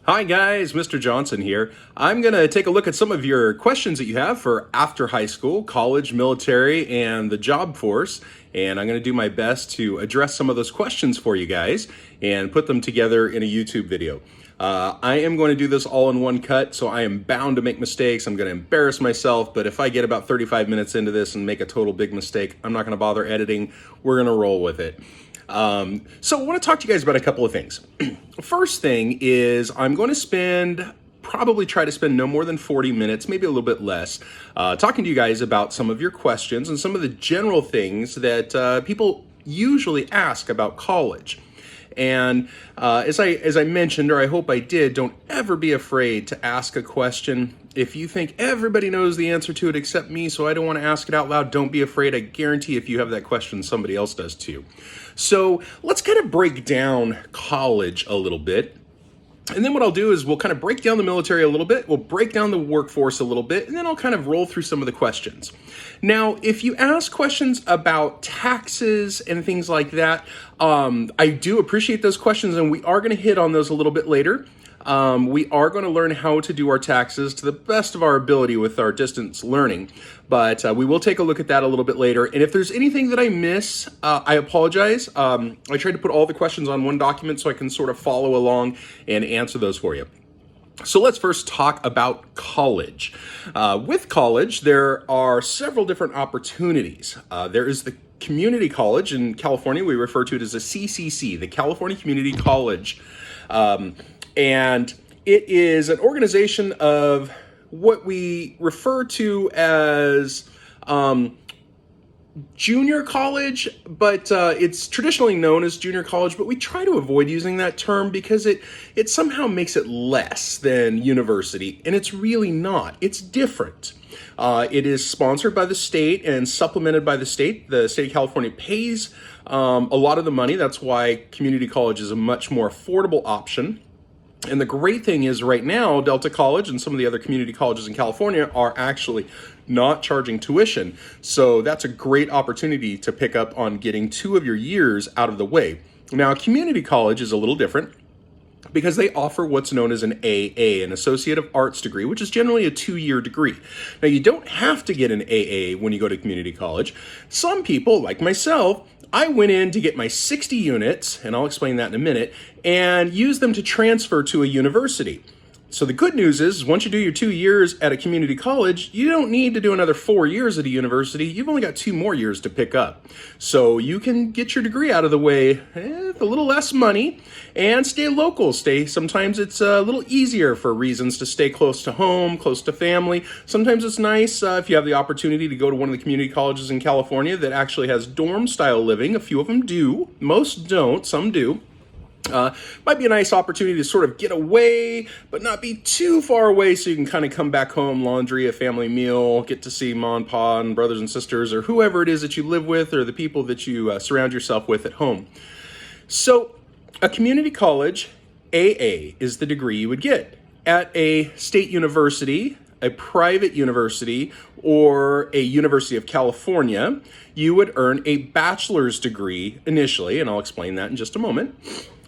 Hi guys, Mr. Johnson here. I'm going to take a look at some of your questions that you have for after high school, college, military, and the job force. And I'm going to do my best to address some of those questions for you guys and put them together in a YouTube video. I am going to do this all in one cut, so I am bound to make mistakes. I'm going to embarrass myself, but if I get about 35 minutes into this and make a total big mistake, I'm not going to bother editing. We're going to roll with it. So I want to talk to you guys about a couple of things. First thing is I'm going to probably try to spend no more than 40 minutes, maybe a little bit less, talking to you guys about some of your questions and some of the general things that people usually ask about college. And as I mentioned, or I hope I did, don't ever be afraid to ask a question. If you think everybody knows the answer to it except me, so I don't want to ask it out loud, don't be afraid. I guarantee if you have that question, somebody else does too. So let's kind of break down college a little bit. And then what I'll do is we'll kind of break down the military a little bit, we'll break down the workforce a little bit, and then I'll kind of roll through some of the questions. Now, if you ask questions about taxes and things like that, I do appreciate those questions, and we are going to hit on those a little bit later. We are going to learn how to do our taxes to the best of our ability with our distance learning, but we will take a look at that a little bit later. And if there's anything that I miss, I apologize. I tried to put all the questions on one document so I can sort of follow along and answer those for you. So let's first talk about college. With college, there are several different opportunities. There is the community college in California. We refer to it as a CCC, the California Community College. And it is an organization of what we refer to as junior college, but it's traditionally known as junior college, but we try to avoid using that term because it somehow makes it less than university, and it's really not. It's different. It is sponsored by the state and supplemented by the state. The state of California pays a lot of the money. That's why community college is a much more affordable option. And the great thing is right now, Delta College and some of the other community colleges in California are actually not charging tuition. So that's a great opportunity to pick up on getting 2 of your years out of the way. Now, community college is a little different because they offer what's known as an AA, an Associate of Arts degree, which is generally a 2-year degree. Now, you don't have to get an AA when you go to community college. Some people, like myself, I went in to get my 60 units, and I'll explain that in a minute, and use them to transfer to a university. So the good news is once you do your 2 years at a community college, you don't need to do another 4 years at a university. You've only got 2 more years to pick up. So you can get your degree out of the way with a little less money and stay local. Sometimes it's a little easier for reasons to stay close to home, close to family. Sometimes it's nice if you have the opportunity to go to one of the community colleges in California that actually has dorm style living. A few of them do. Most don't. Some do. Might be a nice opportunity to sort of get away, but not be too far away so you can kind of come back home, laundry, a family meal, get to see mom and pa and brothers and sisters or whoever it is that you live with or the people that you surround yourself with at home. So a community college, AA, is the degree you would get. At a state university, a private university, or a University of California, you would earn a bachelor's degree initially, and I'll explain that in just a moment.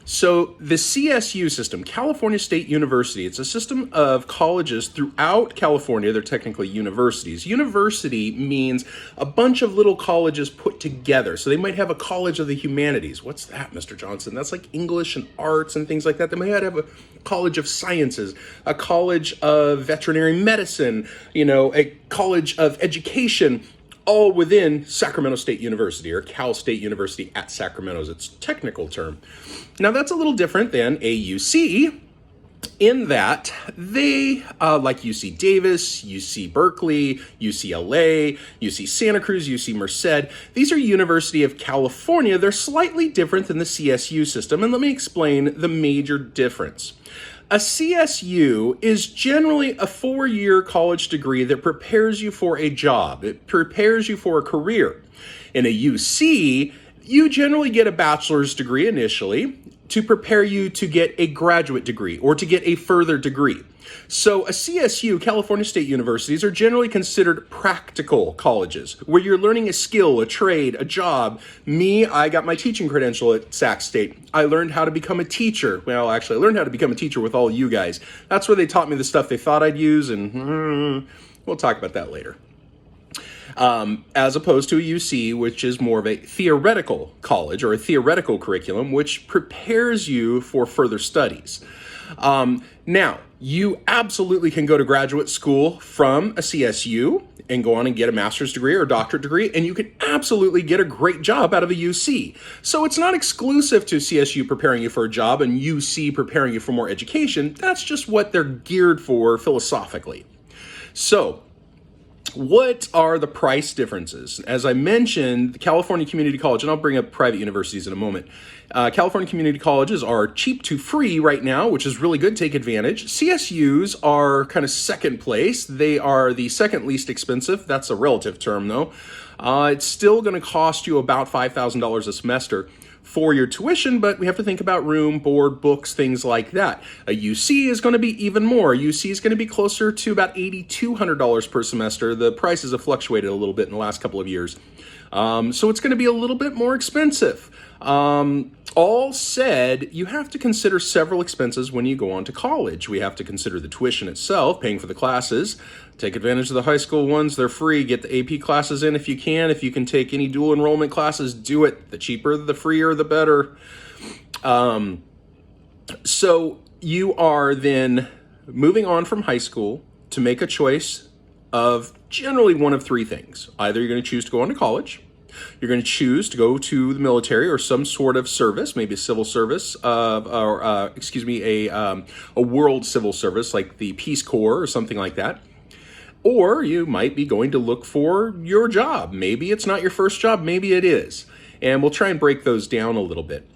So the CSU system, California State University, it's a system of colleges throughout California. They're technically universities. University means a bunch of little colleges put together. So they might have a college of the humanities. What's that, Mr. Johnson? That's like English and arts and things like that. They might have a college of sciences, a college of veterinary medicine, a college of education, all within Sacramento State University, or Cal State University at Sacramento is its technical term. Now that's a little different than AUC in that they, like UC Davis, UC Berkeley, UCLA, UC Santa Cruz, UC Merced, these are University of California. They're slightly different than the CSU system, and let me explain the major difference. A CSU is generally a 4-year college degree that prepares you for a job. It prepares you for a career. In a UC, you generally get a bachelor's degree initially to prepare you to get a graduate degree or to get a further degree. So a CSU, California State Universities, are generally considered practical colleges where you're learning a skill, a trade, a job. Me, I got my teaching credential at Sac State. I learned how to become a teacher. Well, actually, I learned how to become a teacher with all you guys. That's where they taught me the stuff they thought I'd use, and we'll talk about that later. As opposed to a UC, which is more of a theoretical college or a theoretical curriculum, which prepares you for further studies. Now, you absolutely can go to graduate school from a CSU and go on and get a master's degree or a doctorate degree, and you can absolutely get a great job out of a UC. So it's not exclusive to CSU preparing you for a job and UC preparing you for more education. That's just what they're geared for philosophically. So, what are the price differences? As I mentioned, the California Community College, and I'll bring up private universities in a moment. California community colleges are cheap to free right now, which is really good. Take advantage. CSUs are kind of second place. They are the second least expensive. That's a relative term, though. It's still going to cost you about $5,000 a semester for your tuition, but we have to think about room, board, books, things like that. A UC is going to be even more. A UC is going to be closer to about $8,200 per semester. The prices have fluctuated a little bit in the last couple of years. So it's going to be a little bit more expensive. All said, you have to consider several expenses when you go on to college. We have to consider the tuition itself, paying for the classes. Take advantage of the high school ones. They're free. Get the AP classes in if you can. If you can take any dual enrollment classes, do it. The cheaper, the freer, the better. So you are then moving on from high school to make a choice of generally one of three things. Either you're going to choose to go on to college, you're going to choose to go to the military or some sort of service, maybe a civil service, a world civil service like the Peace Corps or something like that. Or you might be going to look for your job. Maybe it's not your first job, maybe it is. And we'll try and break those down a little bit.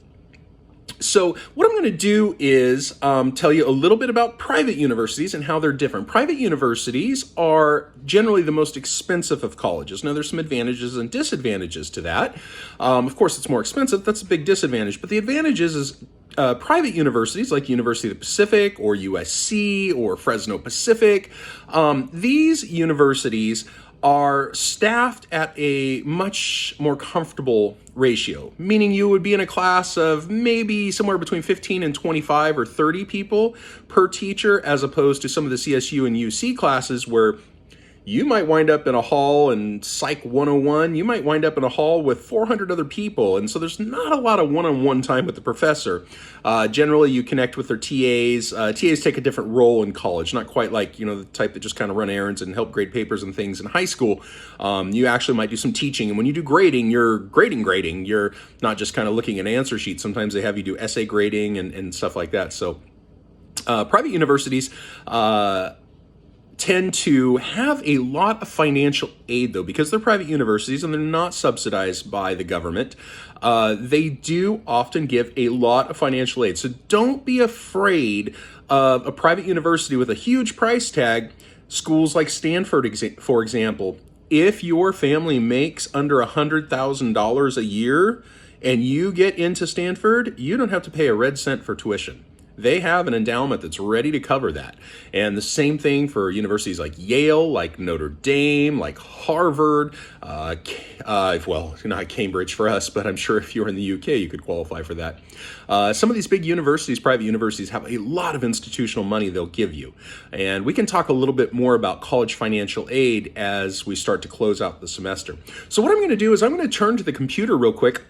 So what I'm going to do is tell you a little bit about private universities and how they're different. Private universities are generally the most expensive of colleges. Now, there's some advantages and disadvantages to that. Of course, it's more expensive. That's a big disadvantage. But the advantage is private universities like University of the Pacific or USC or Fresno Pacific, these universities are staffed at a much more comfortable ratio, meaning you would be in a class of maybe somewhere between 15 and 25 or 30 people per teacher, as opposed to some of the CSU and UC classes where you might wind up in a hall in Psych 101, you might wind up in a hall with 400 other people, and so there's not a lot of one-on-one time with the professor. Generally, you connect with their TAs. TAs take a different role in college, not quite like, the type that just kind of run errands and help grade papers and things in high school. You actually might do some teaching, and when you do grading, you're grading. You're not just kind of looking at answer sheets. Sometimes they have you do essay grading and stuff like that. So private universities tend to have a lot of financial aid, though, because they're private universities and they're not subsidized by the government. They do often give a lot of financial aid. So don't be afraid of a private university with a huge price tag. Schools like Stanford, for example, if your family makes under $100,000 a year and you get into Stanford, you don't have to pay a red cent for tuition. They have an endowment that's ready to cover that. And the same thing for universities like Yale, like Notre Dame, like Harvard, not Cambridge for us, but I'm sure if you're in the UK, you could qualify for that. Some of these big universities, private universities, have a lot of institutional money they'll give you. And we can talk a little bit more about college financial aid as we start to close out the semester. So what I'm going to do is I'm going to turn to the computer real quick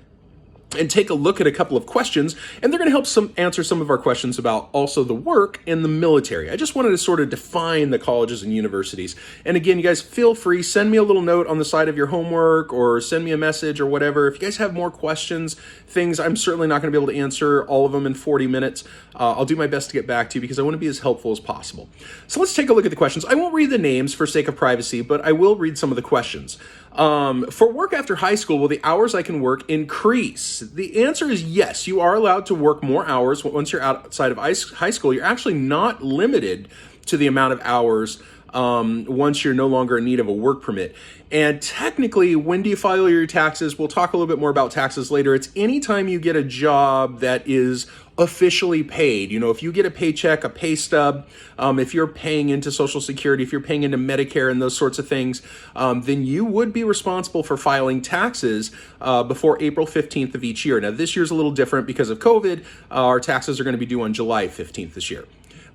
and take a look at a couple of questions, and they're going to help answer some of our questions about also the work in the military. I just wanted to sort of define the colleges and universities. And again, you guys feel free, send me a little note on the side of your homework or send me a message or whatever. If you guys have more questions, things, I'm certainly not going to be able to answer all of them in 40 minutes. I'll do my best to get back to you because I want to be as helpful as possible. So let's take a look at the questions. I won't read the names for sake of privacy, but I will read some of the questions. For work after high school, will the hours I can work increase? The answer is yes. You are allowed to work more hours once you're outside of high school. You're actually not limited to the amount of hours once you're no longer in need of a work permit. And technically, when do you file your taxes? We'll talk a little bit more about taxes later. It's anytime you get a job that is officially paid. If you get a paycheck, a pay stub, if you're paying into Social Security, if you're paying into Medicare and those sorts of things, then you would be responsible for filing taxes before April 15th of each year. Now, this year's a little different because of COVID. Our taxes are going to be due on July 15th this year.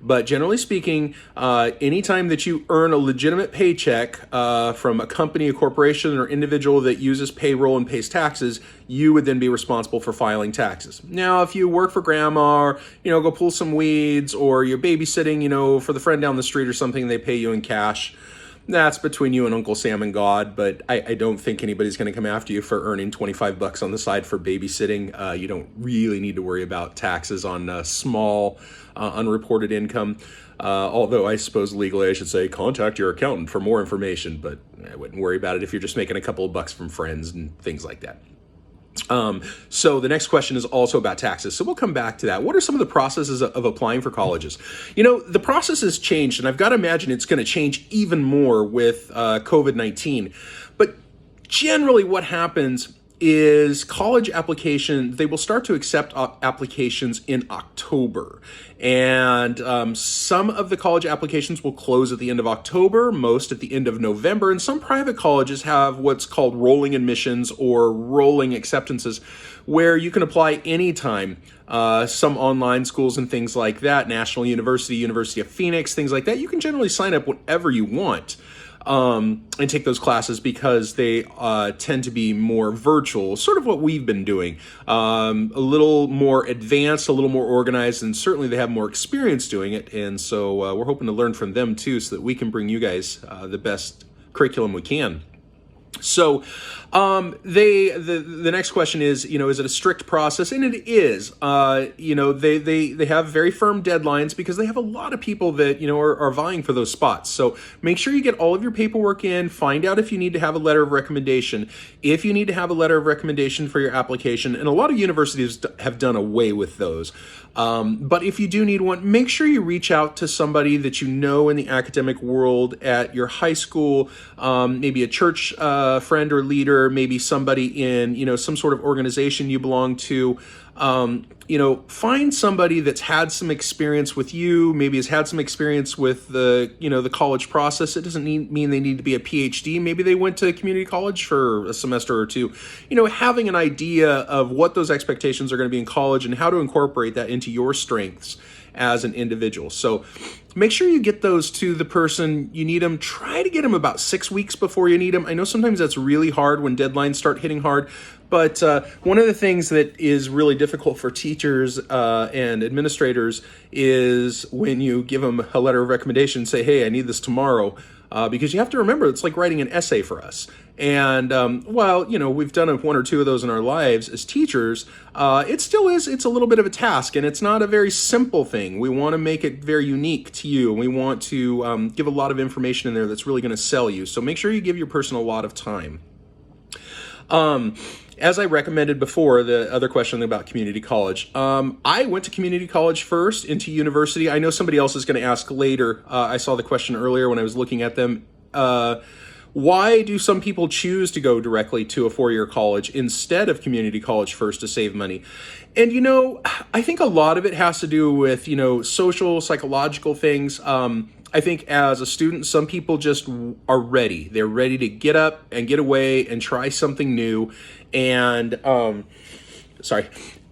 But generally speaking, anytime that you earn a legitimate paycheck from a company, a corporation, or individual that uses payroll and pays taxes, you would then be responsible for filing taxes. Now, if you work for grandma, or, go pull some weeds, or you're babysitting, for the friend down the street or something, they pay you in cash. That's between you and Uncle Sam and God, but I don't think anybody's going to come after you for earning $25 on the side for babysitting. You don't really need to worry about taxes on small, unreported income. Although I suppose legally I should say contact your accountant for more information, but I wouldn't worry about it if you're just making a couple of bucks from friends and things like that. So the next question is also about taxes. So we'll come back to that. What are some of the processes of applying for colleges? The process has changed, and I've got to imagine it's going to change even more with COVID-19. But generally what happens is college application, they will start to accept applications in October. And some of the college applications will close at the end of October, most at the end of November, and some private colleges have what's called rolling admissions or rolling acceptances, where you can apply anytime. Some online schools and things like that, National University, University of Phoenix, things like that, you can generally sign up whenever you want. And take those classes because they tend to be more virtual, sort of what we've been doing, a little more advanced, a little more organized, and certainly they have more experience doing it. And so we're hoping to learn from them too, so that we can bring you guys the best curriculum we can. So the next question is, is it a strict process? And it is. They have very firm deadlines because they have a lot of people that, are vying for those spots. So make sure you get all of your paperwork in, find out if you need to have a letter of recommendation. If you need to have a letter of recommendation for your application, and a lot of universities have done away with those. But if you do need one, make sure you reach out to somebody that you know in the academic world at your high school, maybe a church friend or leader, maybe somebody in, some sort of organization you belong to. Find somebody that's had some experience with you, maybe has had some experience with the college process. It doesn't mean they need to be a PhD. Maybe they went to community college for a semester or two. Having an idea of what those expectations are going to be in college and how to incorporate that into your strengths as an individual. So make sure you get those to the person you need them. Try to get them about 6 weeks before you need them. I know sometimes that's really hard when deadlines start hitting hard, but one of the things that is really difficult for teachers and administrators is when you give them a letter of recommendation, say, hey, I need this tomorrow. Because you have to remember, it's like writing an essay for us. And while, we've done one or two of those in our lives as teachers, it still is, it's a little bit of a task, and it's not a very simple thing. We want to make it very unique to you, and we want to give a lot of information in there that's really going to sell you. So make sure you give your person a lot of time. As I recommended before, the other question about community college, I went to community college first, into university. I know somebody else is going to ask later. I saw the question earlier when I was looking at them. Why do some people choose to go directly to a four-year college instead of community college first to save money? And, I think a lot of it has to do with, social, psychological things. I think as a student, some people just are ready. They're ready to get up and get away and try something new. And, and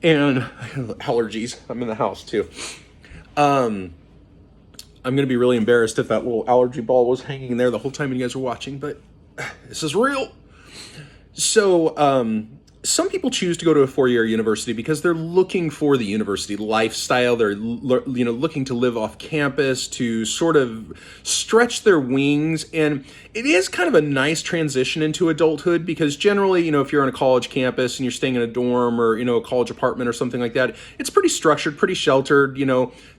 allergies. I'm in the house too. I'm going to be really embarrassed if that little allergy ball was hanging there the whole time you guys were watching, but this is real. So, some people choose to go to a four-year university because they're looking for the university lifestyle. They're, looking to live off campus, to sort of stretch their wings. And it is kind of a nice transition into adulthood because generally, if you're on a college campus and you're staying in a dorm or, a college apartment or something like that, it's pretty structured, pretty sheltered.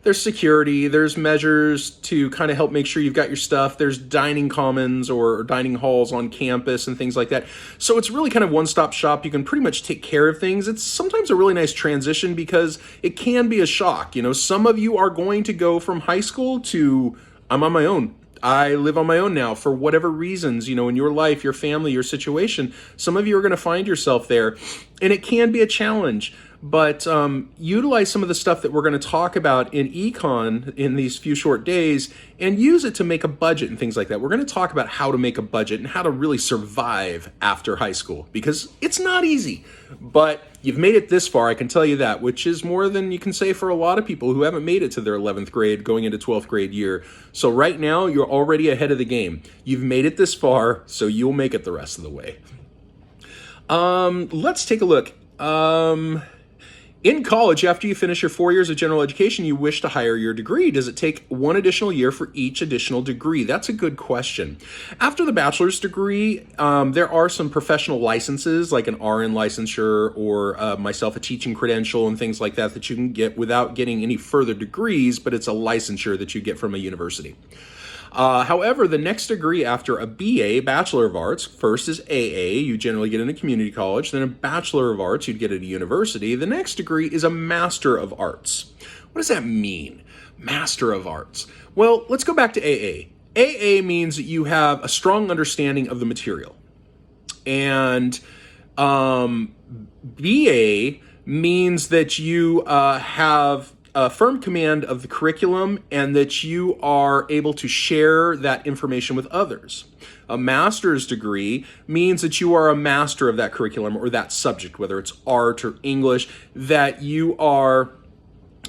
There's security, there's measures to kind of help make sure you've got your stuff. There's dining commons or dining halls on campus and things like that. So it's really kind of one-stop shop. You can pretty much take care of things. It's sometimes a really nice transition because it can be a shock. Some of you are going to go from high school to I'm on my own. I live on my own now for whatever reasons, in your life, your family, your situation. Some of you are going to find yourself there, and it can be a challenge. but utilize some of the stuff that we're going to talk about in econ in these few short days and use it to make a budget and things like that. We're going to talk about how to make a budget and how to really survive after high school, because it's not easy, but you've made it this far, I can tell you that, which is more than you can say for a lot of people who haven't made it to their 11th grade going into 12th grade year. So right now, you're already ahead of the game. You've made it this far, so you'll make it the rest of the way. Let's take a look. In college, after you finish your 4 years of general education, you wish to higher your degree. Does it take one additional year for each additional degree? That's a good question. After the bachelor's degree, there are some professional licenses like an RN licensure or myself a teaching credential and things like that you can get without getting any further degrees, but it's a licensure that you get from a university. However, the next degree after a BA, Bachelor of Arts, first is AA, you generally get in a community college, then a Bachelor of Arts, you'd get at a university. The next degree is a Master of Arts. What does that mean, Master of Arts? Well, let's go back to AA. AA means that you have a strong understanding of the material. And BA means that you have a firm command of the curriculum and that you are able to share that information with others. A master's degree means that you are a master of that curriculum or that subject, whether it's art or English, that you are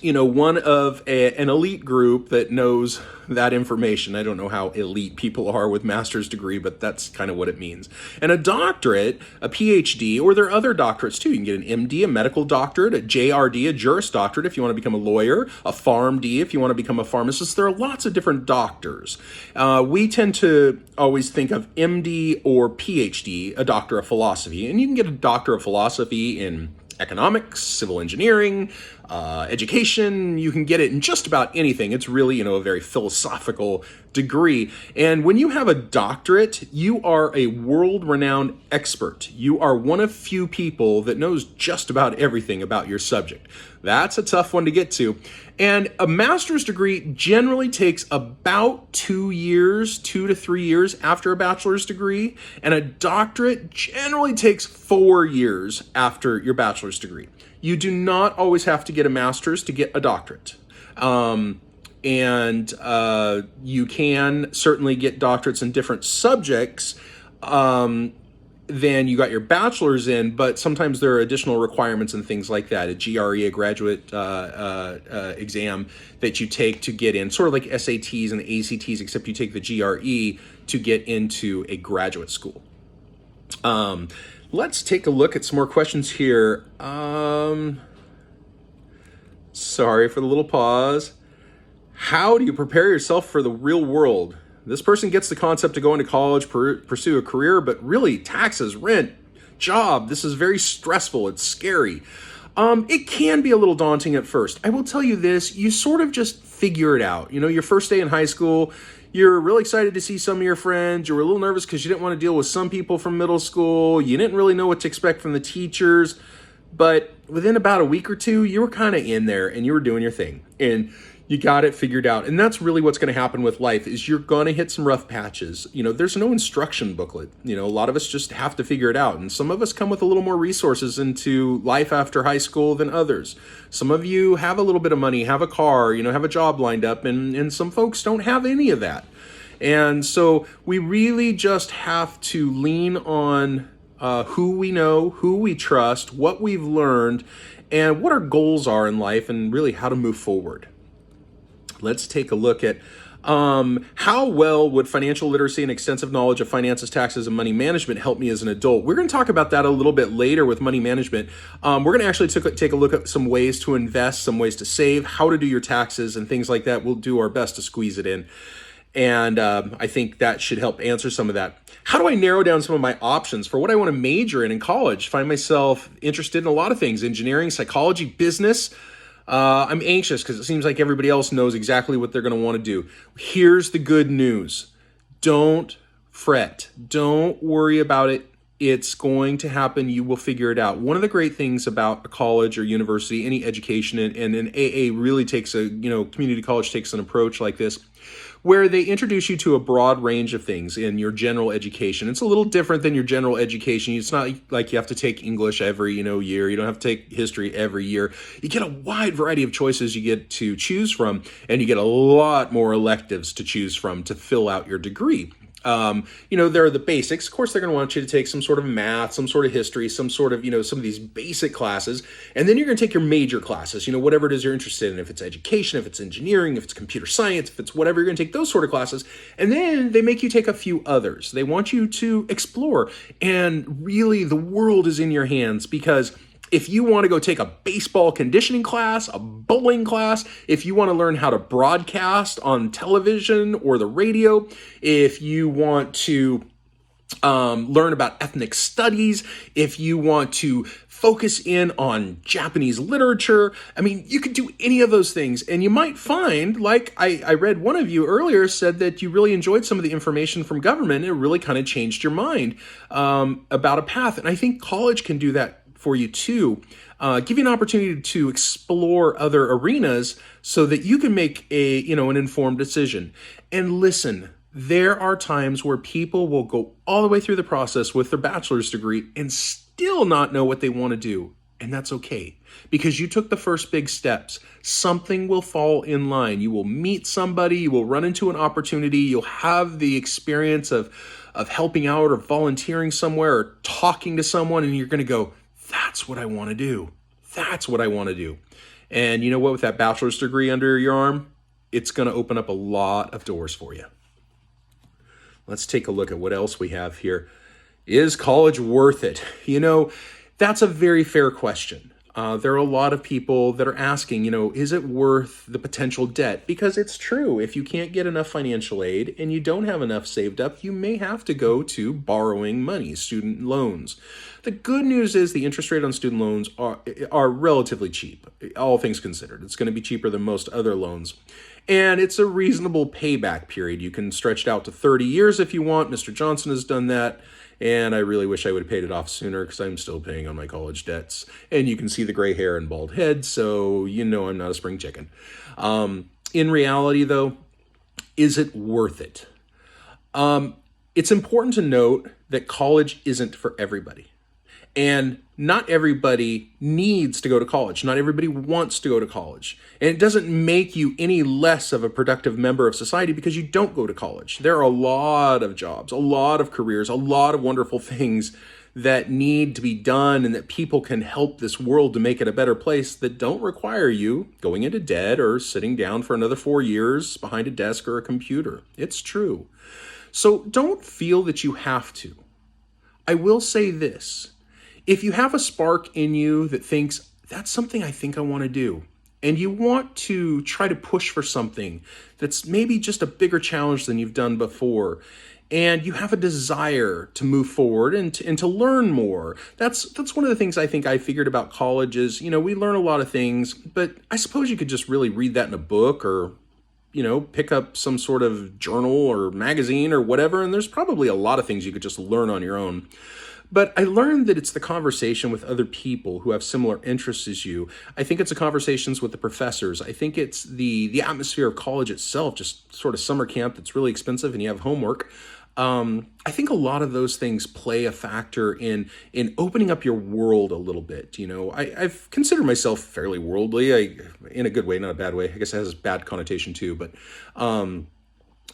one of an elite group that knows that information. I don't know how elite people are with master's degree, but that's kind of what it means. And a doctorate, a PhD, or there are other doctorates too. You can get an MD, a medical doctorate, a JRD, a Juris Doctorate if you want to become a lawyer, a PharmD if you want to become a pharmacist. There are lots of different doctors. We tend to always think of MD or PhD, a Doctor of Philosophy, and you can get a Doctor of Philosophy in economics, civil engineering, education. You can get it in just about anything. It's really, a very philosophical degree. And when you have a doctorate, you are a world-renowned expert. You are one of few people that knows just about everything about your subject. That's a tough one to get to. And a master's degree generally takes about 2 years, 2 to 3 years after a bachelor's degree. And a doctorate generally takes 4 years after your bachelor's degree. You do not always have to get a master's to get a doctorate. And you can certainly get doctorates in different subjects than you got your bachelor's in, but sometimes there are additional requirements and things like that. A GRE, a graduate exam that you take to get in, sort of like SATs and ACTs, except you take the GRE to get into a graduate school. Let's take a look at some more questions here. Sorry for the little pause. How do you prepare yourself for the real world? This person gets the concept of going to college, pursue a career, but really taxes, rent, job, this is very stressful. It's scary. It can be a little daunting at first. I will tell you this, you sort of just figure it out. Your first day in high school, you're really excited to see some of your friends. You were a little nervous because you didn't want to deal with some people from middle school. You didn't really know what to expect from the teachers. But within about a week or two, you were kind of in there and you were doing your thing. And you got it figured out. And that's really what's going to happen with life is you're going to hit some rough patches. There's no instruction booklet. A lot of us just have to figure it out. And some of us come with a little more resources into life after high school than others. Some of you have a little bit of money, have a car, have a job lined up, and some folks don't have any of that. And so we really just have to lean on who we know, who we trust, what we've learned, and what our goals are in life, and really how to move forward. Let's take a look at how well would financial literacy and extensive knowledge of finances, taxes, and money management help me as an adult? We're going to talk about that a little bit later with money management. We're going to actually take a look at some ways to invest, some ways to save, how to do your taxes, and things like that. We'll do our best to squeeze it in. And I think that should help answer some of that. How do I narrow down some of my options for what I want to major in college? Find myself interested in a lot of things, engineering, psychology, business. I'm anxious because it seems like everybody else knows exactly what they're going to want to do. Here's the good news. Don't fret. Don't worry about it It's going to happen. You will figure it out. One of the great things about a college or university, any education, and an AA really takes community college takes an approach like this, where they introduce you to a broad range of things in your general education. It's a little different than your general education. It's not like you have to take English every year. You don't have to take history every year. You get a wide variety of choices you get to choose from, and you get a lot more electives to choose from to fill out your degree. There are the basics. Of course, they're going to want you to take some sort of math, some sort of history, some sort of, some of these basic classes. And then you're going to take your major classes, whatever it is you're interested in. If it's education, if it's engineering, if it's computer science, if it's whatever, you're going to take those sort of classes. And then they make you take a few others. They want you to explore. And really, the world is in your hands, because if you want to go take a baseball conditioning class, a bowling class, if you want to learn how to broadcast on television or the radio, if you want to learn about ethnic studies, if you want to focus in on Japanese literature, you could do any of those things. And you might find, like I read one of you earlier said that you really enjoyed some of the information from government. It really kind of changed your mind about a path. And I think college can do that for you too. Give you an opportunity to explore other arenas so that you can make an informed decision. And listen, there are times where people will go all the way through the process with their bachelor's degree and still not know what they want to do. And that's okay, because you took the first big steps. Something will fall in line. You will meet somebody, you will run into an opportunity, you'll have the experience of helping out or volunteering somewhere or talking to someone, and you're going to go, that's what I want to do. That's what I want to do. And you know what? With that bachelor's degree under your arm, it's going to open up a lot of doors for you. Let's take a look at what else we have here. Is college worth it? That's a very fair question. There are a lot of people that are asking, is it worth the potential debt? Because it's true. If you can't get enough financial aid and you don't have enough saved up, you may have to go to borrowing money, student loans. The good news is the interest rate on student loans are relatively cheap, all things considered. It's going to be cheaper than most other loans. And it's a reasonable payback period. You can stretch it out to 30 years if you want. Mr. Johnson has done that. And I really wish I would have paid it off sooner, because I'm still paying on my college debts. And you can see the gray hair and bald head, so I'm not a spring chicken. In reality, though, is it worth it? It's important to note that college isn't for everybody. And not everybody needs to go to college. Not everybody wants to go to college. And it doesn't make you any less of a productive member of society because you don't go to college. There are a lot of jobs, a lot of careers, a lot of wonderful things that need to be done and that people can help this world to make it a better place that don't require you going into debt or sitting down for another 4 years behind a desk or a computer. It's true. So don't feel that you have to. I will say this. If you have a spark in you that thinks, that's something I think I want to do, and you want to try to push for something that's maybe just a bigger challenge than you've done before, and you have a desire to move forward and to learn more, that's one of the things I think I figured about college is, we learn a lot of things, but I suppose you could just really read that in a book or pick up some sort of journal or magazine or whatever, and there's probably a lot of things you could just learn on your own. But I learned that it's the conversation with other people who have similar interests as you. I think it's the conversations with the professors. I think it's the atmosphere of college itself, just sort of summer camp that's really expensive and you have homework. I think a lot of those things play a factor in opening up your world a little bit. I've considered myself fairly worldly, in a good way, not a bad way. I guess it has a bad connotation too, but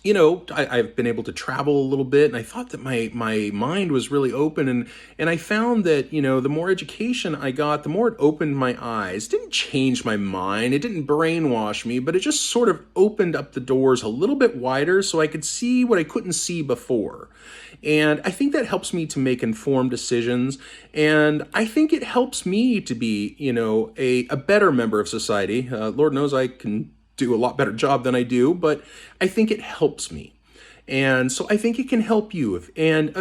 I've been able to travel a little bit, and I thought that my mind was really open, and I found that, the more education I got, the more it opened my eyes. It didn't change my mind, it didn't brainwash me, but it just sort of opened up the doors a little bit wider so I could see what I couldn't see before. And I think that helps me to make informed decisions, and I think it helps me to be, a better member of society. Lord knows I can do a lot better job than I do, but I think it helps me. And so I think it can help you.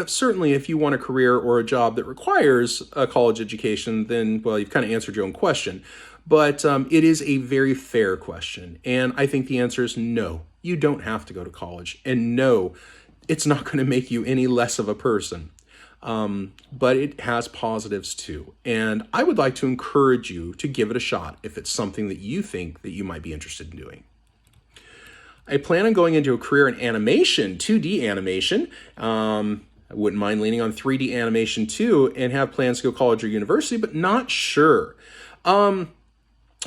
Certainly if you want a career or a job that requires a college education, then, well, you've kind of answered your own question. But it is a very fair question. And I think the answer is no, you don't have to go to college. And no, it's not going to make you any less of a person. but it has positives too. And I would like to encourage you to give it a shot if it's something that you think that you might be interested in doing. I plan on going into a career in animation, 2D animation. I wouldn't mind leaning on 3D animation too, and have plans to go college or university, but not sure.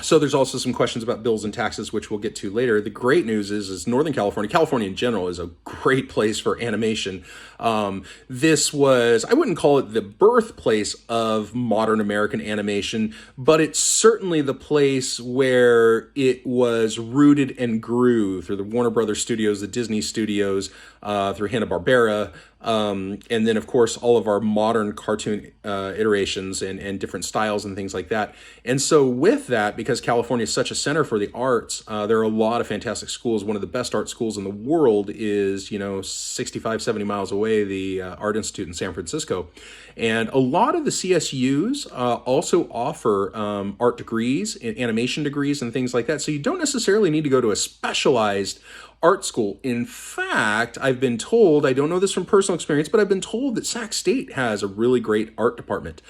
So there's also some questions about bills and taxes, which we'll get to later. The great news is Northern California in general is a great place for animation. This was, I wouldn't call it the birthplace of modern American animation, but it's certainly the place where it was rooted and grew through the Warner Brothers studios, the Disney studios, through Hanna-Barbera, and then, of course, all of our modern cartoon iterations and different styles and things like that. And so with that, because California is such a center for the arts, there are a lot of fantastic schools. One of the best art schools in the world is, 65, 70 miles away, the Art Institute in San Francisco. And a lot of the CSUs also offer art degrees, animation degrees, and things like that. So you don't necessarily need to go to a specialized art school. In fact, I've been told, I don't know this from personal experience, but I've been told that Sac State has a really great art department.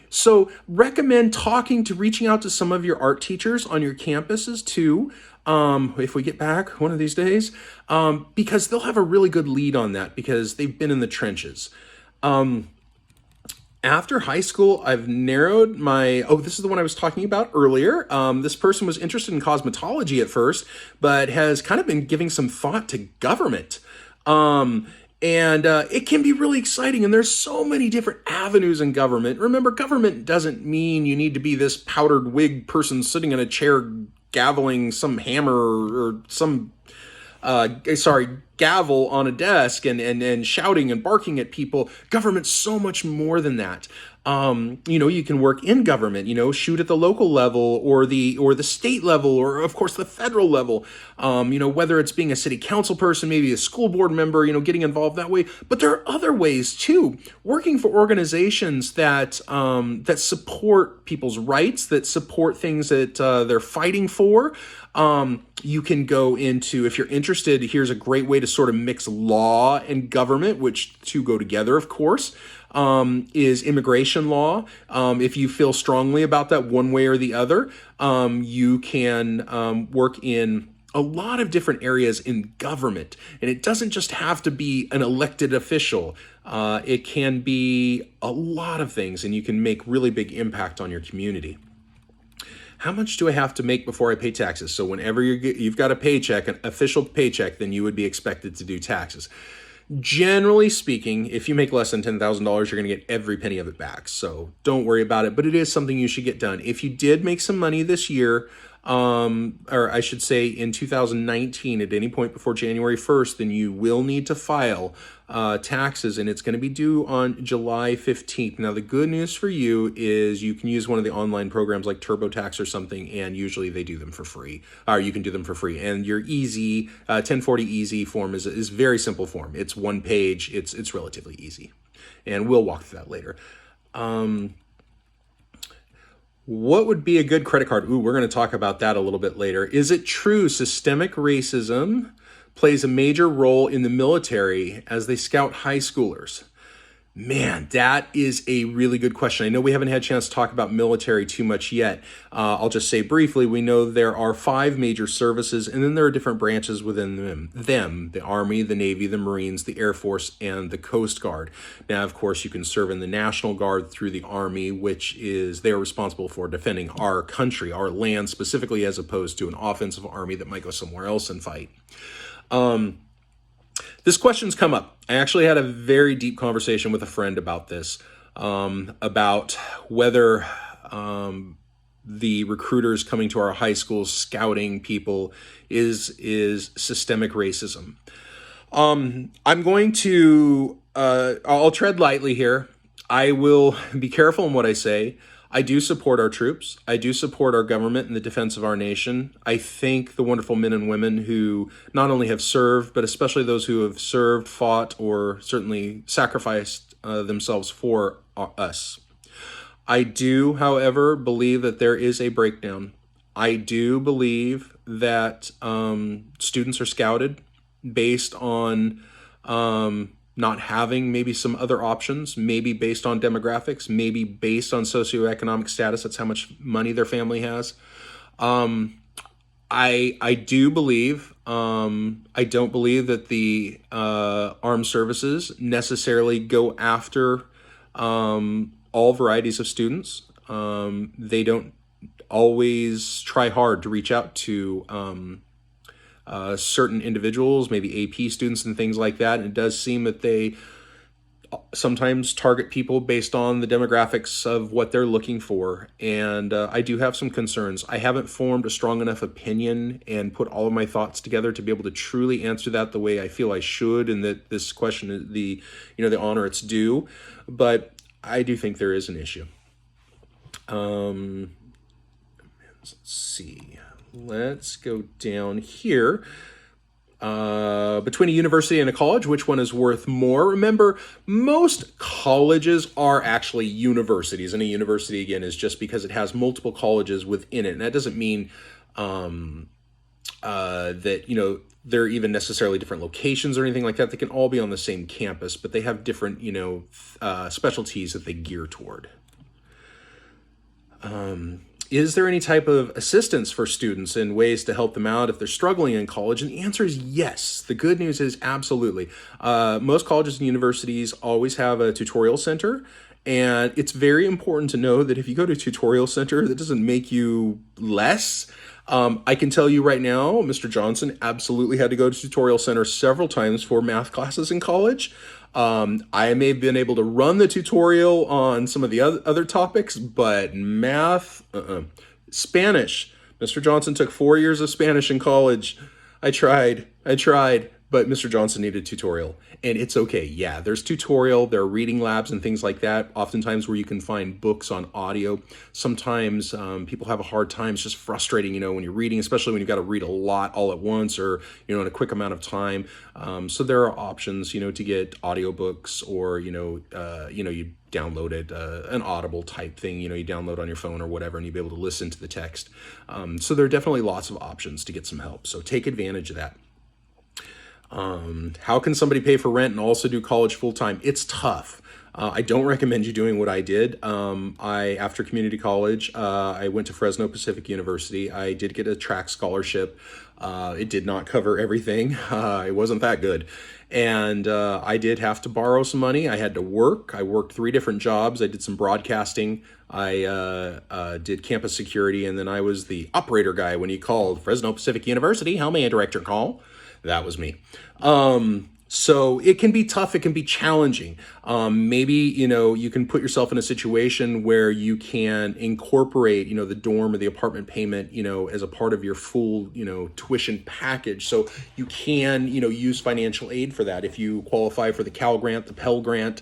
So recommend reaching out to some of your art teachers on your campuses too, if we get back one of these days, because they'll have a really good lead on that because they've been in the trenches. After high school, I've narrowed this is the one I was talking about earlier. This person was interested in cosmetology at first, but has kind of been giving some thought to government. And it can be really exciting, and there's so many different avenues in government. Remember, government doesn't mean you need to be this powdered wig person sitting in a chair gaveling some hammer or some gavel on a desk and shouting and barking at people. Government's so much more than that. You can work in government, shoot at the local level or the state level, or of course the federal level, whether it's being a city council person, maybe a school board member, getting involved that way. But there are other ways too, working for organizations that support people's rights, that support things that they're fighting for. You can go into, if you're interested, here's a great way to sort of mix law and government, which two go together, of course, is immigration law. If you feel strongly about that one way or the other, you can work in a lot of different areas in government. And it doesn't just have to be an elected official. It can be a lot of things, and you can make really big impact on your community. How much do I have to make before I pay taxes? So whenever you've got a paycheck, an official paycheck, then you would be expected to do taxes. Generally speaking, if you make less than $10,000, you're going to get every penny of it back. So don't worry about it, but it is something you should get done. If you did make some money this year, or I should say in 2019, at any point before January 1st, then you will need to file taxes, and it's going to be due on July 15th. Now, the good news for you is you can use one of the online programs like TurboTax or something, and usually they do them for free, or you can do them for free. And your easy 1040 easy form is a very simple form. It's one page. It's relatively easy, and we'll walk through that later. What would be a good credit card? We're going to talk about that a little bit later. Is it true systemic racism plays a major role in the military as they scout high schoolers? Man, that is a really good question. I know we haven't had a chance to talk about military too much yet. I'll just say briefly, we know there are 5 major services, and then there are different branches within them, the Army, the Navy, the Marines, the Air Force, and the Coast Guard. Now, of course, you can serve in the National Guard through the Army, which is, they're responsible for defending our country, our land specifically, as opposed to an offensive army that might go somewhere else and fight. This question's come up. I actually had a very deep conversation with a friend about this, about whether the recruiters coming to our high schools scouting people is systemic racism. I'm going to, I'll tread lightly here. I will be careful in what I say. I do support our troops. I do support our government in the defense of our nation. I thank the wonderful men and women who not only have served, but especially those who have served, fought, or certainly sacrificed themselves for us. I do, however, believe that there is a breakdown. I do believe that students are scouted based on not having maybe some other options, maybe based on demographics, maybe based on socioeconomic status. That's how much money their family has. I do believe, I don't believe that the armed services necessarily go after all varieties of students. They don't always try hard to reach out to certain individuals, maybe AP students and things like that. And it does seem that they sometimes target people based on the demographics of what they're looking for. And I do have some concerns. I haven't formed a strong enough opinion and put all of my thoughts together to be able to truly answer that the way I feel I should, and that this question is the honor it's due. But I do think there is an issue. Let's see. Let's go down here. Between a university and a college, which one is worth more? Remember, most colleges are actually universities, and a university, again, is just because it has multiple colleges within it. And that doesn't mean that, they're even necessarily different locations or anything like that. They can all be on the same campus, but they have different, specialties that they gear toward. Is there any type of assistance for students and ways to help them out if they're struggling in college? And the answer is yes. The good news is absolutely. Most colleges and universities always have a tutorial center. And it's very important to know that if you go to a tutorial center, that doesn't make you less. I can tell you right now, Mr. Johnson absolutely had to go to tutorial center several times for math classes in college. I may have been able to run the tutorial on some of the other topics, but math, Spanish. Mr. Johnson took 4 years of Spanish in college. I tried, but Mr. Johnson needed tutorial, and it's okay. Yeah, there's tutorial, there are reading labs and things like that, oftentimes where you can find books on audio. Sometimes people have a hard time. It's just frustrating, when you're reading, especially when you've got to read a lot all at once or, in a quick amount of time. So there are options, to get audiobooks, or, you download it, an Audible type thing, you download on your phone or whatever, and you'll be able to listen to the text. So there are definitely lots of options to get some help. So take advantage of that. How can somebody pay for rent and also do college full-time? It's tough. I don't recommend you doing what I did. After community college, I went to Fresno Pacific University. I did get a track scholarship. It did not cover everything. It wasn't that good. And I did have to borrow some money. I had to work. I worked 3 different jobs. I did some broadcasting. I did campus security, and then I was the operator guy when you called Fresno Pacific University. How may I direct your call? That was me. So it can be tough. It can be challenging. Maybe, you can put yourself in a situation where you can incorporate, the dorm or the apartment payment, as a part of your full, tuition package. So you can, use financial aid for that. If you qualify for the Cal Grant, the Pell Grant,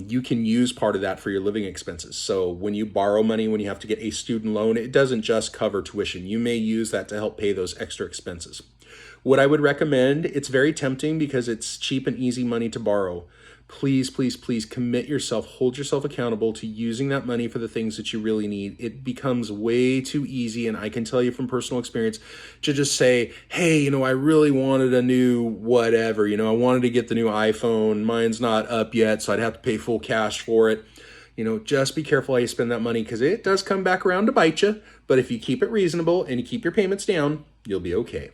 you can use part of that for your living expenses. So when you borrow money, when you have to get a student loan, it doesn't just cover tuition. You may use that to help pay those extra expenses. What I would recommend, it's very tempting because it's cheap and easy money to borrow. Please, please, please commit yourself, hold yourself accountable to using that money for the things that you really need. It becomes way too easy, and I can tell you from personal experience, to just say, hey, I really wanted a new whatever, I wanted to get the new iPhone. Mine's not up yet, so I'd have to pay full cash for it. Just be careful how you spend that money, because it does come back around to bite you. But if you keep it reasonable and you keep your payments down, you'll be okay.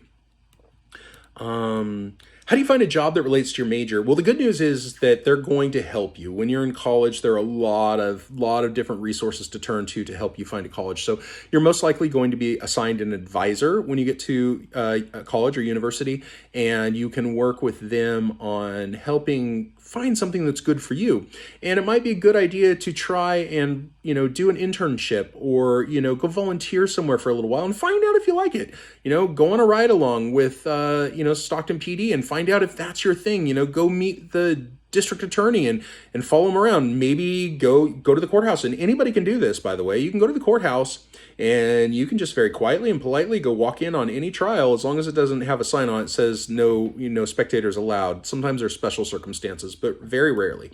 How do you find a job that relates to your major? Well, the good news is that they're going to help you. When you're in college, there are a lot of different resources to turn to help you find a college. So you're most likely going to be assigned an advisor when you get to a college or university, and you can work with them on helping find something that's good for you. And it might be a good idea to try and, do an internship, or, go volunteer somewhere for a little while and find out if you like it. Go on a ride along with, Stockton PD and find out if that's your thing. Go meet the district attorney and follow him around. Maybe go to the courthouse. And anybody can do this, by the way. You can go to the courthouse and you can just very quietly and politely go walk in on any trial, as long as it doesn't have a sign on it that says no, spectators allowed. Sometimes there's special circumstances, but very rarely.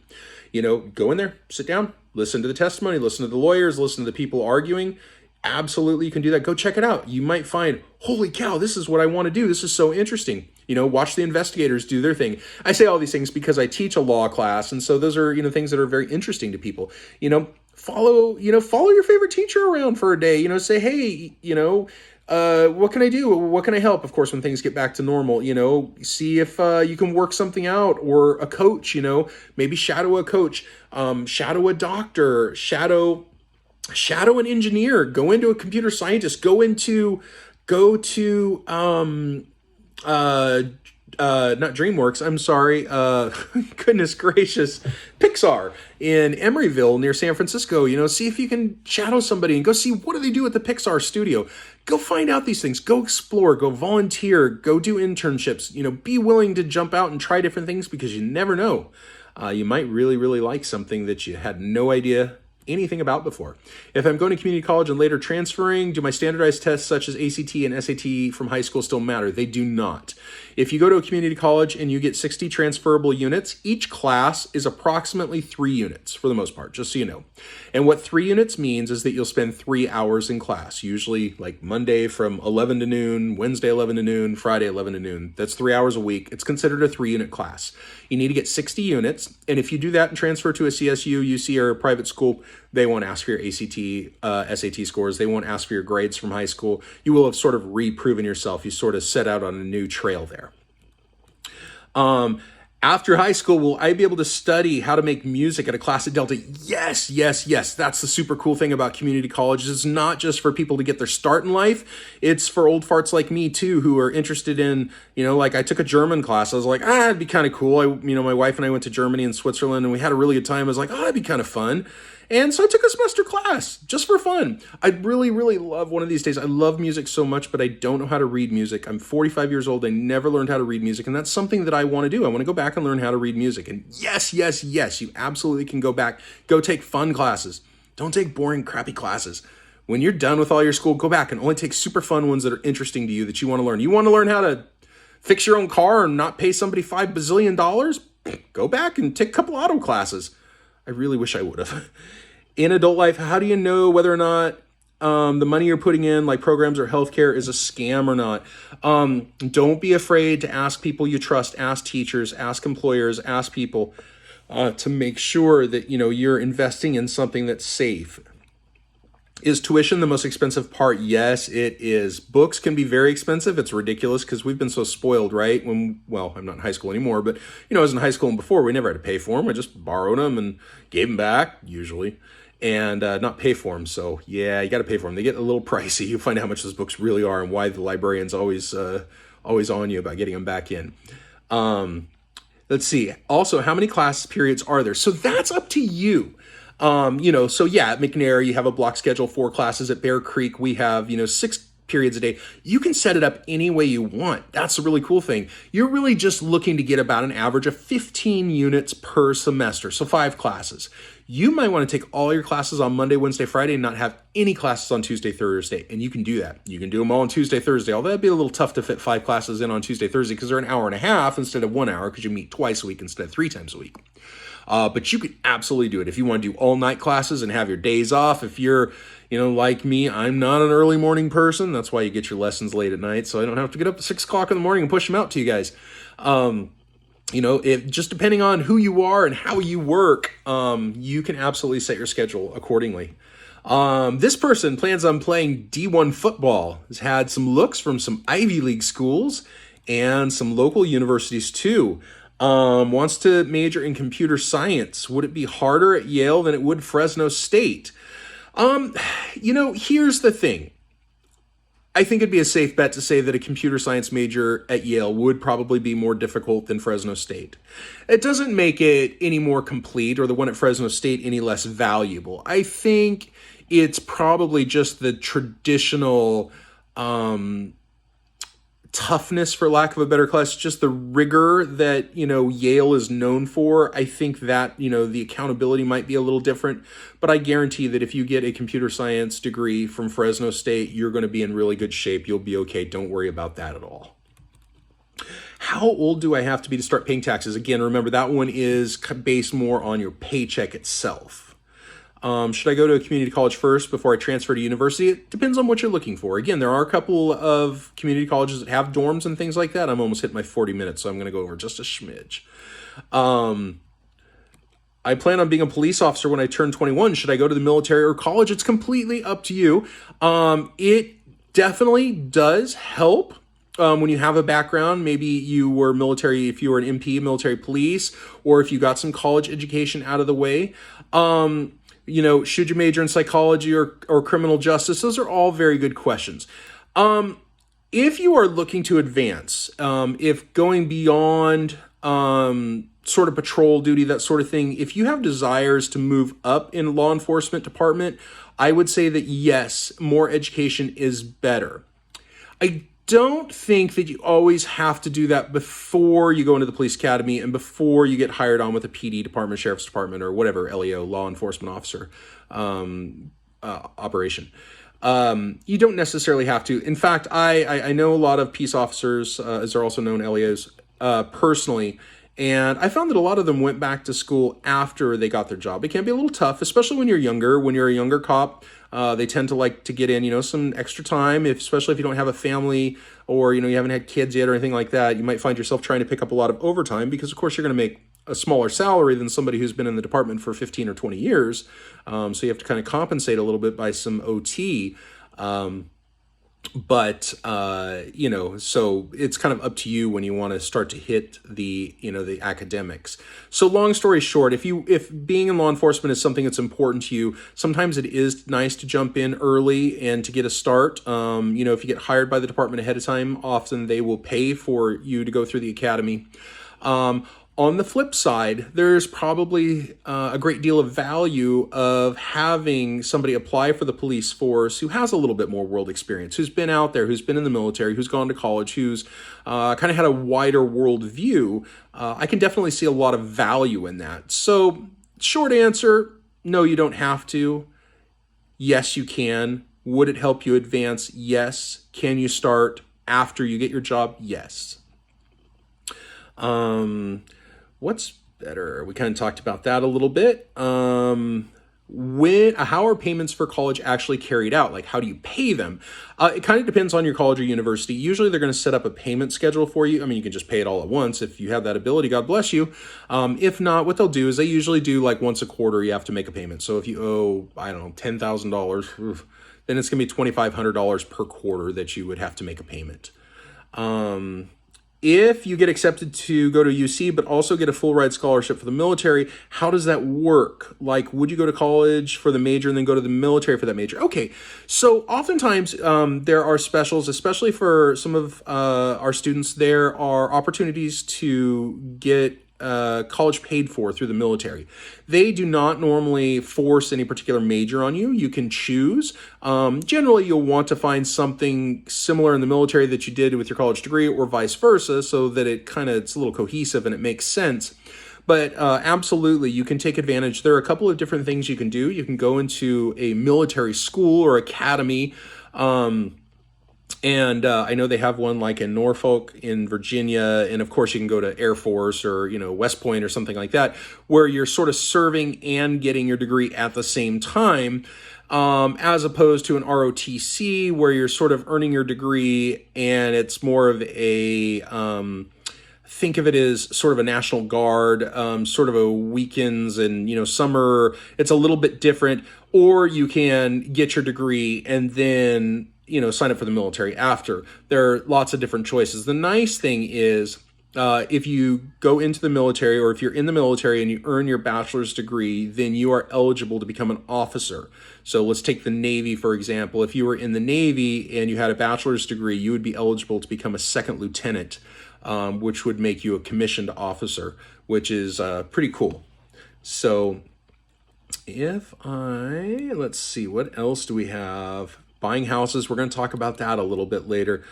Go in there, sit down, listen to the testimony, listen to the lawyers, listen to the people arguing. Absolutely, you can do that. Go check it out. You might find, holy cow, this is what I want to do. This is so interesting. Watch the investigators do their thing. I say all these things because I teach a law class, and so those are, things that are very interesting to people. Follow your favorite teacher around for a day. Say, hey, what can I do? What can I help? Of course, when things get back to normal, see if you can work something out, or a coach, maybe shadow a coach, shadow a doctor, shadow an engineer, go into a computer scientist, go to not DreamWorks, I'm sorry, goodness gracious, Pixar in Emeryville near San Francisco. See if you can shadow somebody and go see what do they do at the Pixar studio. Go find out these things, go explore, go volunteer, go do internships, be willing to jump out and try different things, because you never know. You might really, really like something that you had no idea anything about before. If I'm going to community college and later transferring, do my standardized tests such as ACT and SAT from high school still matter? They do not. If you go to a community college and you get 60 transferable units, each class is approximately 3 units for the most part, just so you know. And what 3 units means is that you'll spend 3 hours in class, usually like Monday from 11 to noon, Wednesday 11 to noon, Friday 11 to noon. That's 3 hours a week. It's considered a 3-unit class. You need to get 60 units. And if you do that and transfer to a CSU, UC, or a private school, they won't ask for your ACT, SAT scores. They won't ask for your grades from high school. You will have sort of reproven yourself. You sort of set out on a new trail there. After high school, will I be able to study how to make music at a class at Delta? Yes, yes, yes. That's the super cool thing about community college. It's not just for people to get their start in life. It's for old farts like me too, who are interested in, like I took a German class. I was like, it'd be kind of cool. My wife and I went to Germany and Switzerland and we had a really good time. I was like, that'd be kind of fun. And so I took a semester class just for fun. I really, really love one of these days. I love music so much, but I don't know how to read music. I'm 45 years old. I never learned how to read music. And that's something that I want to do. I want to go back and learn how to read music. And yes, yes, yes, you absolutely can go back. Go take fun classes. Don't take boring, crappy classes. When you're done with all your school, go back and only take super fun ones that are interesting to you, that you want to learn. You want to learn how to fix your own car and not pay somebody $5 bazillion? Go back and take a couple auto classes. I really wish I would have. In adult life, how do you know whether or not the money you're putting in, like programs or healthcare, is a scam or not? Don't be afraid to ask people you trust. Ask teachers, ask employers, ask people to make sure that you're investing in something that's safe. Is tuition the most expensive part? Yes, it is. Books can be very expensive. It's ridiculous because we've been so spoiled, right? I'm not in high school anymore, but I was in high school and before, we never had to pay for them. I just borrowed them and gave them back, usually, and not pay for them. So yeah, you got to pay for them. They get a little pricey. You find out how much those books really are and why the librarian's always on you about getting them back in. Let's see. Also, how many class periods are there? So that's up to you. So yeah, at McNair, you have a block schedule, 4 classes. At Bear Creek, we have, 6 periods a day. You can set it up any way you want. That's the really cool thing. You're really just looking to get about an average of 15 units per semester. So 5 classes. You might want to take all your classes on Monday, Wednesday, Friday, and not have any classes on Tuesday, Thursday. And you can do that. You can do them all on Tuesday, Thursday, although that'd be a little tough to fit 5 classes in on Tuesday, Thursday, because they're an hour and a half instead of 1 hour, because you meet twice a week instead of 3 times a week. But you can absolutely do it. If you want to do all night classes and have your days off, if you're, like me, I'm not an early morning person. That's why you get your lessons late at night. So I don't have to get up at 6 o'clock in the morning and push them out to you guys. If just depending on who you are and how you work, you can absolutely set your schedule accordingly. This person plans on playing D1 football, has had some looks from some Ivy League schools and some local universities too. Wants to major in computer science. Would it be harder at Yale than it would Fresno State? Here's the thing. I think it'd be a safe bet to say that a computer science major at Yale would probably be more difficult than Fresno State. It doesn't make it any more complete or the one at Fresno State any less valuable. I think it's probably just the traditional toughness, for lack of a better class, just the rigor that, Yale is known for. I think that, the accountability might be a little different, but I guarantee that if you get a computer science degree from Fresno State, you're going to be in really good shape. You'll be okay. Don't worry about that at all. How old do I have to be to start paying taxes? Again, remember that one is based more on your paycheck itself. Should I go to a community college first before I transfer to university? It depends on what you're looking for. Again, there are a couple of community colleges that have dorms and things like that. I'm almost hit my 40 minutes, so I'm going to go over just a smidge. I plan on being a police officer when I turn 21. Should I go to the military or college? It's completely up to you. It definitely does help when you have a background. Maybe you were military, if you were an MP, military police, or if you got some college education out of the way. Should you major in psychology or criminal justice? Those are all very good questions. If you are looking to advance, if going beyond sort of patrol duty, that sort of thing, if you have desires to move up in law enforcement department, I would say that yes, more education is better. I don't think that you always have to do that before you go into the police academy and before you get hired on with a PD department, sheriff's department, or whatever, LEO, law enforcement officer operation. You don't necessarily have to. In fact, I know a lot of peace officers, as they're also known, LEOs, personally, and I found that a lot of them went back to school after they got their job. It can be a little tough, especially when you're younger. When you're a younger cop, they tend to like to get in, some extra time, especially if you don't have a family or, you haven't had kids yet or anything like that. You might find yourself trying to pick up a lot of overtime because, of course, you're going to make a smaller salary than somebody who's been in the department for 15 or 20 years. So you have to kind of compensate a little bit by some OT. So it's kind of up to you when you want to start to hit the academics. So long story short, if being in law enforcement is something that's important to you, sometimes it is nice to jump in early and to get a start. If you get hired by the department ahead of time, often they will pay for you to go through the academy. On the flip side, there's probably a great deal of value of having somebody apply for the police force who has a little bit more world experience, who's been out there, who's been in the military, who's gone to college, who's kind of had a wider world view. I can definitely see a lot of value in that. So short answer, no, you don't have to. Yes, you can. Would it help you advance? Yes. Can you start after you get your job? Yes. What's better? We kind of talked about that a little bit. How are payments for college actually carried out? Like, how do you pay them? It kind of depends on your college or university. Usually they're going to set up a payment schedule for you. I mean, you can just pay it all at once. If you have that ability, God bless you. If not, what they'll do is they usually do like once a quarter, you have to make a payment. So if you owe, I don't know, $10,000, then it's going to be $2,500 per quarter that you would have to make a payment. If you get accepted to go to UC, but also get a full ride scholarship for the military, how does that work? Like, would you go to college for the major and then go to the military for that major? Okay, so oftentimes there are specials, especially for some of our students. There are opportunities to get college paid for through the military. They do not normally force any particular major on you. You can choose. Generally, you'll want to find something similar in the military that you did with your college degree or vice versa, so that it's a little cohesive and it makes sense. But absolutely, you can take advantage. There are a couple of different things you can do. You can go into a military school or academy. And I know they have one like in Norfolk, in Virginia, and of course you can go to Air Force or, West Point or something like that, where you're sort of serving and getting your degree at the same time, as opposed to an ROTC where you're sort of earning your degree and it's more of a, think of it as sort of a National Guard, sort of a weekends and, summer. It's a little bit different. Or you can get your degree and then sign up for the military after. There are lots of different choices. The nice thing is if you go into the military or if you're in the military and you earn your bachelor's degree, then you are eligible to become an officer. So let's take the Navy, for example. If you were in the Navy and you had a bachelor's degree, you would be eligible to become a second lieutenant, which would make you a commissioned officer, which is pretty cool. So let's see, what else do we have? Buying houses, we're going to talk about that a little bit later.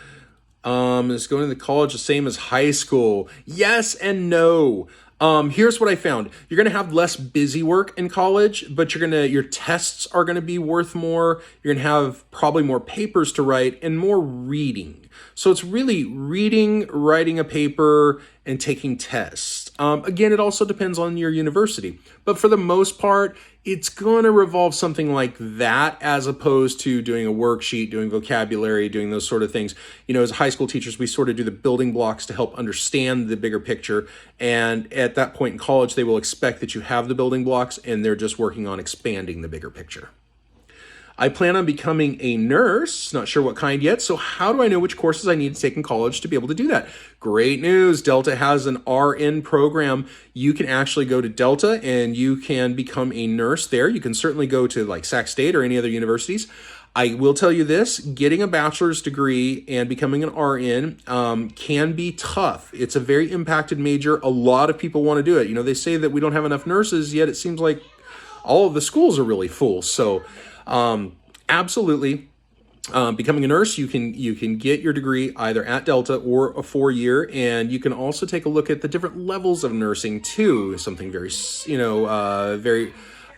Is going to the college the same as high school? Yes and no. Here's what I found. You're going to have less busy work in college, but your tests are going to be worth more. You're going to have probably more papers to write and more reading. So it's really reading, writing a paper, and taking tests. Again, it also depends on your university. But for the most part, it's going to revolve something like that, as opposed to doing a worksheet, doing vocabulary, doing those sort of things. As high school teachers, we sort of do the building blocks to help understand the bigger picture. And at that point in college, they will expect that you have the building blocks and they're just working on expanding the bigger picture. I plan on becoming a nurse, not sure what kind yet. So how do I know which courses I need to take in college to be able to do that? Great news. Delta has an RN program. You can actually go to Delta and you can become a nurse there. You can certainly go to like Sac State or any other universities. I will tell you this, getting a bachelor's degree and becoming an RN can be tough. It's a very impacted major. A lot of people want to do it. They say that we don't have enough nurses, yet it seems like all of the schools are really full. So absolutely, becoming a nurse, you can get your degree either at Delta or a 4-year, and you can also take a look at the different levels of nursing too. Something very,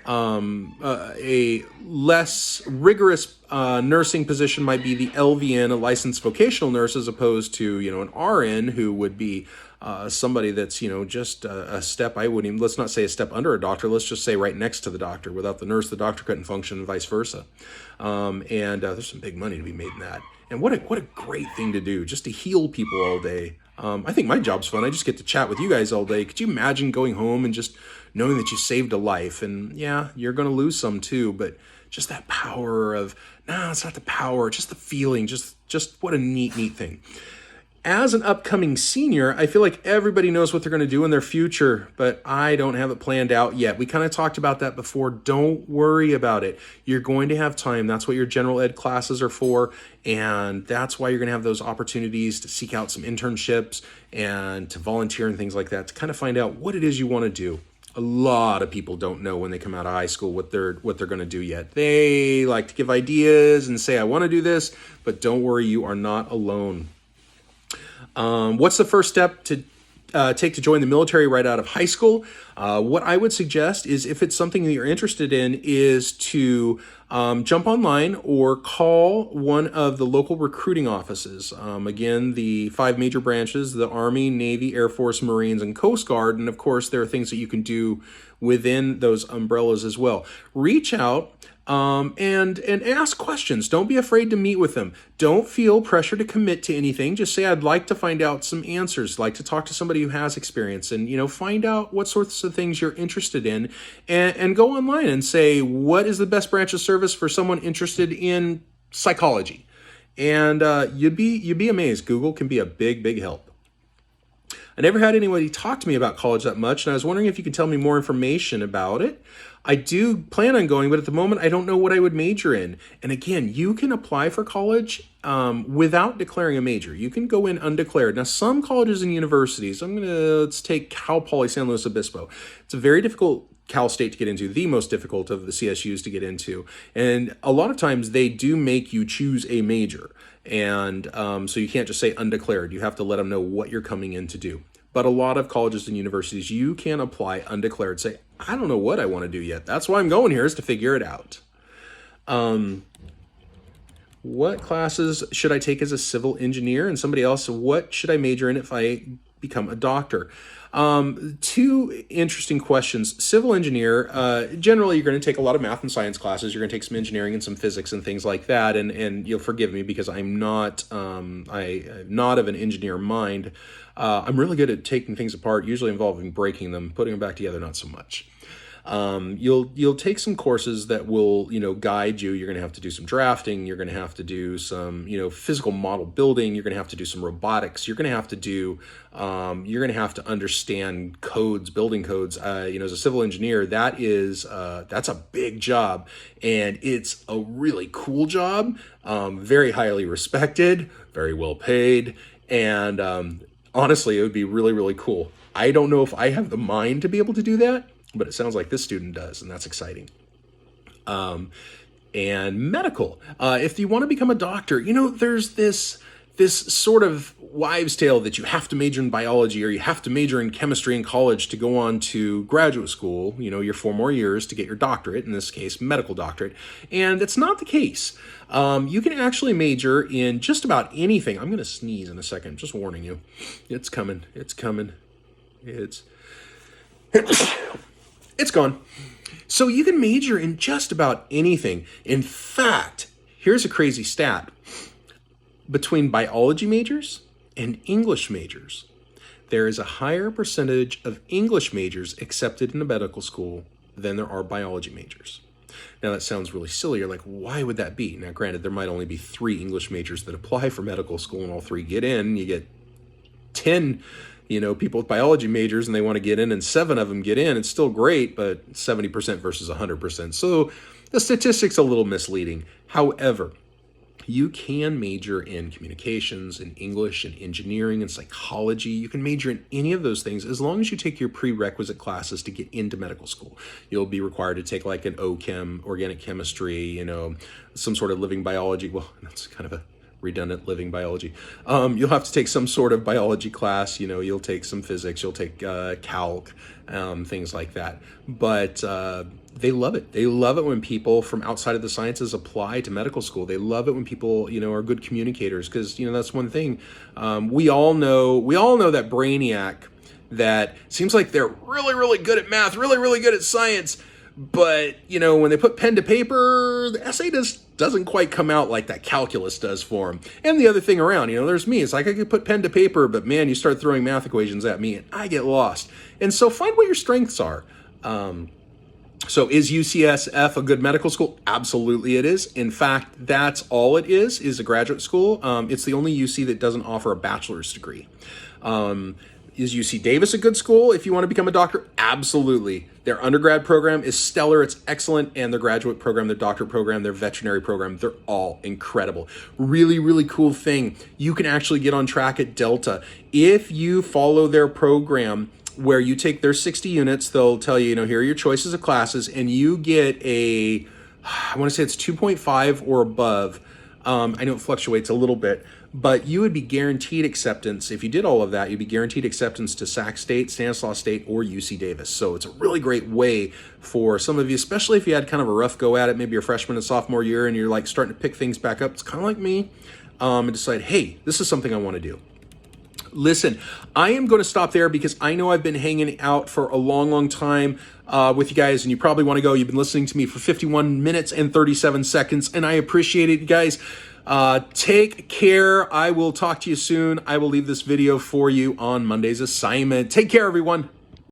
a less rigorous nursing position might be the LVN, a licensed vocational nurse, as opposed to an RN, who would be somebody that's just a step. I wouldn't even, let's not say a step under a doctor, let's just say right next to the doctor. Without the nurse, the doctor couldn't function, and vice versa. And there's some big money to be made in that. And what a great thing to do, just to heal people all day. I think my job's fun. I just get to chat with you guys all day. Could you imagine going home and just knowing that you saved a life? And yeah, you're going to lose some too, but just that power of, no, it's not the power, just the feeling, just what a neat thing. As an upcoming senior, I feel like everybody knows what they're going to do in their future, but I don't have it planned out yet. We kind of talked about that before. Don't worry about it. You're going to have time. That's what your general ed classes are for, and that's why you're going to have those opportunities to seek out some internships and to volunteer and things like that, to kind of find out what it is you want to do. A lot of people don't know when they come out of high school what they're going to do yet. They like to give ideas and say, I want to do this, but don't worry, you are not alone. What's the first step to take to join the military right out of high school? What I would suggest is, if it's something that you're interested in, is to jump online or call one of the local recruiting offices. Again, the 5 major branches: the Army, Navy, Air Force, Marines, and Coast Guard. And of course, there are things that you can do within those umbrellas as well. Reach out and ask questions. Don't be afraid to meet with them. Don't feel pressure to commit to anything. Just say, I'd like to find out some answers, like to talk to somebody who has experience, and find out what sorts of things you're interested in, and go online and say, what is the best branch of service for someone interested in psychology? And you'd be amazed. Google can be a big help. I never had anybody talk to me about college that much, and I was wondering if you could tell me more information about it. I do plan on going, but at the moment, I don't know what I would major in. And again, you can apply for college without declaring a major. You can go in undeclared. Now, some colleges and universities, let's take Cal Poly San Luis Obispo. It's a very difficult Cal State to get into, the most difficult of the CSUs to get into. And a lot of times they do make you choose a major. And so you can't just say undeclared. You have to let them know what you're coming in to do. But a lot of colleges and universities, you can apply undeclared. Say, I don't know what I want to do yet. That's why I'm going here, is to figure it out. What classes should I take as a civil engineer? And somebody else, what should I major in if I become a doctor? 2 interesting questions. Civil engineer, generally you're going to take a lot of math and science classes. You're going to take some engineering and some physics and things like that. And you'll forgive me because I'm not of an engineer mind. I'm really good at taking things apart, usually involving breaking them, putting them back together, not so much. You'll take some courses that will, guide you. You're going to have to do some drafting. You're going to have to do some, physical model building. You're going to have to do some robotics. You're going to have to do, you're going to have to understand codes, building codes. As a civil engineer, that's a big job, and it's a really cool job. Very highly respected, very well paid, and, honestly, it would be really cool. I don't know if I have the mind to be able to do that, but it sounds like this student does, and that's exciting. And medical. If you want to become a doctor, there's this sort of wives' tale that you have to major in biology or you have to major in chemistry in college to go on to graduate school, your 4 more years to get your doctorate, in this case, medical doctorate. And it's not the case. You can actually major in just about anything. I'm going to sneeze in a second, just warning you. It's coming. It's gone. So you can major in just about anything. In fact, here's a crazy stat. Between biology majors and English majors, there is a higher percentage of English majors accepted in a medical school than there are biology majors. Now that sounds really silly. You're like, why would that be? Now granted, there might only be 3 English majors that apply for medical school and all 3 get in. You get 10 people with biology majors and they want to get in and 7 of them get in. It's still great, but 70% versus 100%. So the statistic's a little misleading. However, you can major in communications, in English, in engineering, and psychology. You can major in any of those things as long as you take your prerequisite classes to get into medical school. You'll be required to take like an OChem, organic chemistry, some sort of living biology. Well, that's kind of a redundant, living biology. You'll have to take some sort of biology class. You'll take some physics, you'll take calc, things like that. But they love it. They love it when people from outside of the sciences apply to medical school. They love it when people, are good communicators, because, that's one thing. We all know that brainiac that seems like they're really, really good at math, really, really good at science. But, when they put pen to paper, the essay doesn't quite come out like that calculus does for them. And the other thing around, there's me. It's like I could put pen to paper, but man, you start throwing math equations at me and I get lost. And so find what your strengths are. So is UCSF a good medical school? Absolutely it is. In fact, that's all it is a graduate school. It's the only UC that doesn't offer a bachelor's degree. Is UC Davis a good school if you want to become a doctor? Absolutely. Their undergrad program is stellar. It's excellent. And their graduate program, their doctorate program, their veterinary program, they're all incredible. Really, really cool thing. You can actually get on track at Delta. If you follow their program where you take their 60 units, they'll tell you, here are your choices of classes, and you get I want to say it's 2.5 or above. I know it fluctuates a little bit, but you would be guaranteed acceptance. If you did all of that, you'd be guaranteed acceptance to Sac State, Stanislaus State, or UC Davis. So it's a really great way for some of you, especially if you had kind of a rough go at it, maybe your freshman and sophomore year, and you're like starting to pick things back up. It's kind of like me, and decide, hey, this is something I want to do. Listen, I am going to stop there because I know I've been hanging out for a long, long time with you guys, and you probably want to go. You've been listening to me for 51 minutes and 37 seconds, and I appreciate it, you guys. Take care. I will talk to you soon. I will leave this video for you on Monday's assignment. Take care, everyone.